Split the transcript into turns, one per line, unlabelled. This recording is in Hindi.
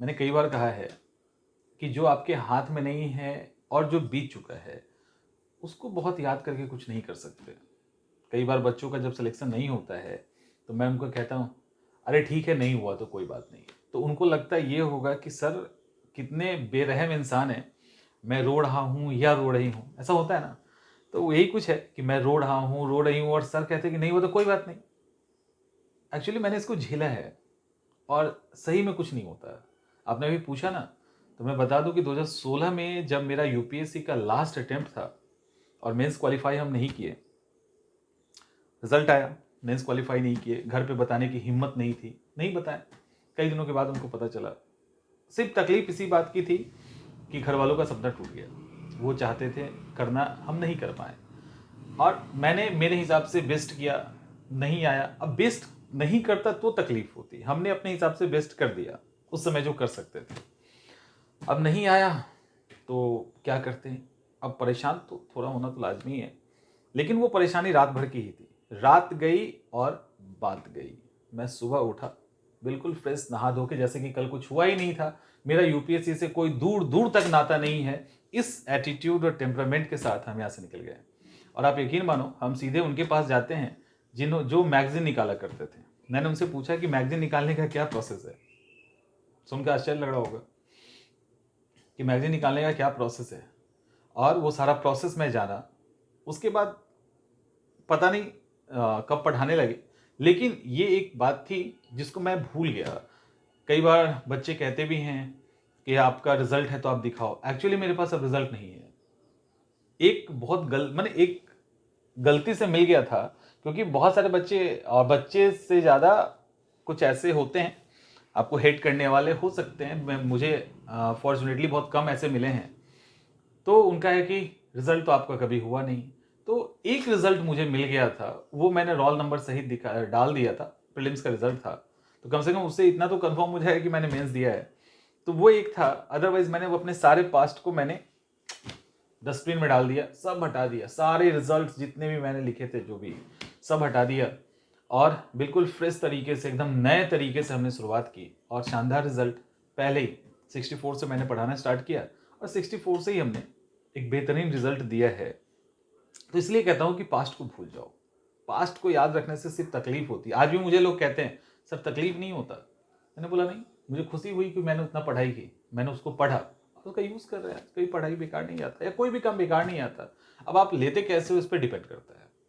मैंने कई बार कहा है कि जो आपके हाथ में नहीं है और जो बीत चुका है, उसको बहुत याद करके कुछ नहीं कर सकते। कई बार बच्चों का जब सिलेक्शन नहीं होता है, तो मैं उनको कहता हूँ, अरे ठीक है, नहीं हुआ तो कोई बात नहीं। तो उनको लगता ये होगा कि सर कितने बेरहम इंसान हैं, मैं रो रहा हूँ या रो रही हूँ, ऐसा होता है ना। तो यही कुछ है कि मैं रो रहा हूँ, रो रही हूँ, और सर कहते हैं कि नहीं हुआ तो कोई बात नहीं। एक्चुअली मैंने इसको झेला है और सही में कुछ नहीं होता। आपने अभी पूछा ना, तो मैं बता दूं कि 2016 में जब मेरा यूपीएससी का लास्ट अटेम्प्ट था और मेंस क्वालिफाई हम नहीं किए, रिजल्ट आया, मेंस क्वालिफाई नहीं किए, घर पे बताने की हिम्मत नहीं थी, नहीं बताया। कई दिनों के बाद उनको पता चला। सिर्फ तकलीफ इसी बात की थी कि घर वालों का सपना टूट गया। वो चाहते थे करना, हम नहीं कर पाए, और मैंने मेरे हिसाब से बेस्ट किया, नहीं आया। अब बेस्ट नहीं करता तो तकलीफ होती, हमने अपने हिसाब से बेस्ट कर दिया उस समय जो कर सकते थे। अब नहीं आया तो क्या करते हैं। अब परेशान तो थोड़ा होना तो लाजमी है, लेकिन वो परेशानी रात भर की ही थी। रात गई और बात गई। मैं सुबह उठा बिल्कुल फ्रेश, नहा धो के, जैसे कि कल कुछ हुआ ही नहीं था, मेरा यूपीएससी से कोई दूर दूर तक नाता नहीं है। इस एटीट्यूड और टेम्परामेंट के साथ हम यहाँ से निकल गए। और आप यकीन मानो, हम सीधे उनके पास जाते हैं जो मैगजीन निकाला करते थे। मैंने उनसे पूछा कि मैगजीन निकालने का क्या प्रोसेस है। सुनकर आश्चर्य लग रहा होगा कि मैगजीन निकालने का क्या प्रोसेस है, और वो सारा प्रोसेस मैं जाना। उसके बाद पता नहीं कब पढ़ाने लगे, लेकिन ये एक बात थी जिसको मैं भूल गया। कई बार बच्चे कहते भी हैं कि आपका रिजल्ट है तो आप दिखाओ। एक्चुअली मेरे पास अब रिजल्ट नहीं है। एक बहुत मैंने एक गलती से मिल गया था, क्योंकि बहुत सारे बच्चे, और बच्चे से ज़्यादा कुछ ऐसे होते हैं, आपको हेट करने वाले हो सकते हैं। मुझे फॉर्चुनेटली बहुत कम ऐसे मिले हैं। तो उनका है कि रिजल्ट तो आपका कभी हुआ नहीं। तो एक रिजल्ट मुझे मिल गया था, वो मैंने रोल नंबर सहित डाल दिया था, प्रीलिम्स का रिजल्ट था। तो कम से कम उससे इतना तो कंफर्म हो जाए कि मैंने मेंस दिया है। तो वो एक था। अदरवाइज मैंने वो अपने सारे पास्ट को मैंने डस्टबिन में डाल दिया, सब हटा दिया, सारे रिजल्ट्स जितने भी मैंने लिखे थे, जो भी, सब हटा दिया, और बिल्कुल फ्रेश तरीके से, एकदम नए तरीके से हमने शुरुआत की। और शानदार रिजल्ट। पहले ही 64 से मैंने पढ़ाना स्टार्ट किया, और 64 से ही हमने एक बेहतरीन रिजल्ट दिया है। तो इसलिए कहता हूँ कि पास्ट को भूल जाओ। पास्ट को याद रखने से सिर्फ तकलीफ होती है। आज भी मुझे लोग कहते हैं, सर तकलीफ नहीं होता। मैंने बोला नहीं, मुझे खुशी हुई कि मैंने उतना पढ़ाई की, मैंने उसको पढ़ा, उसका यूज कर रहे हैं। कहीं पढ़ाई बेकार नहीं आता, या कोई भी काम बेकार नहीं आता। अब आप लेते कैसे हो, इस पर डिपेंड करता है।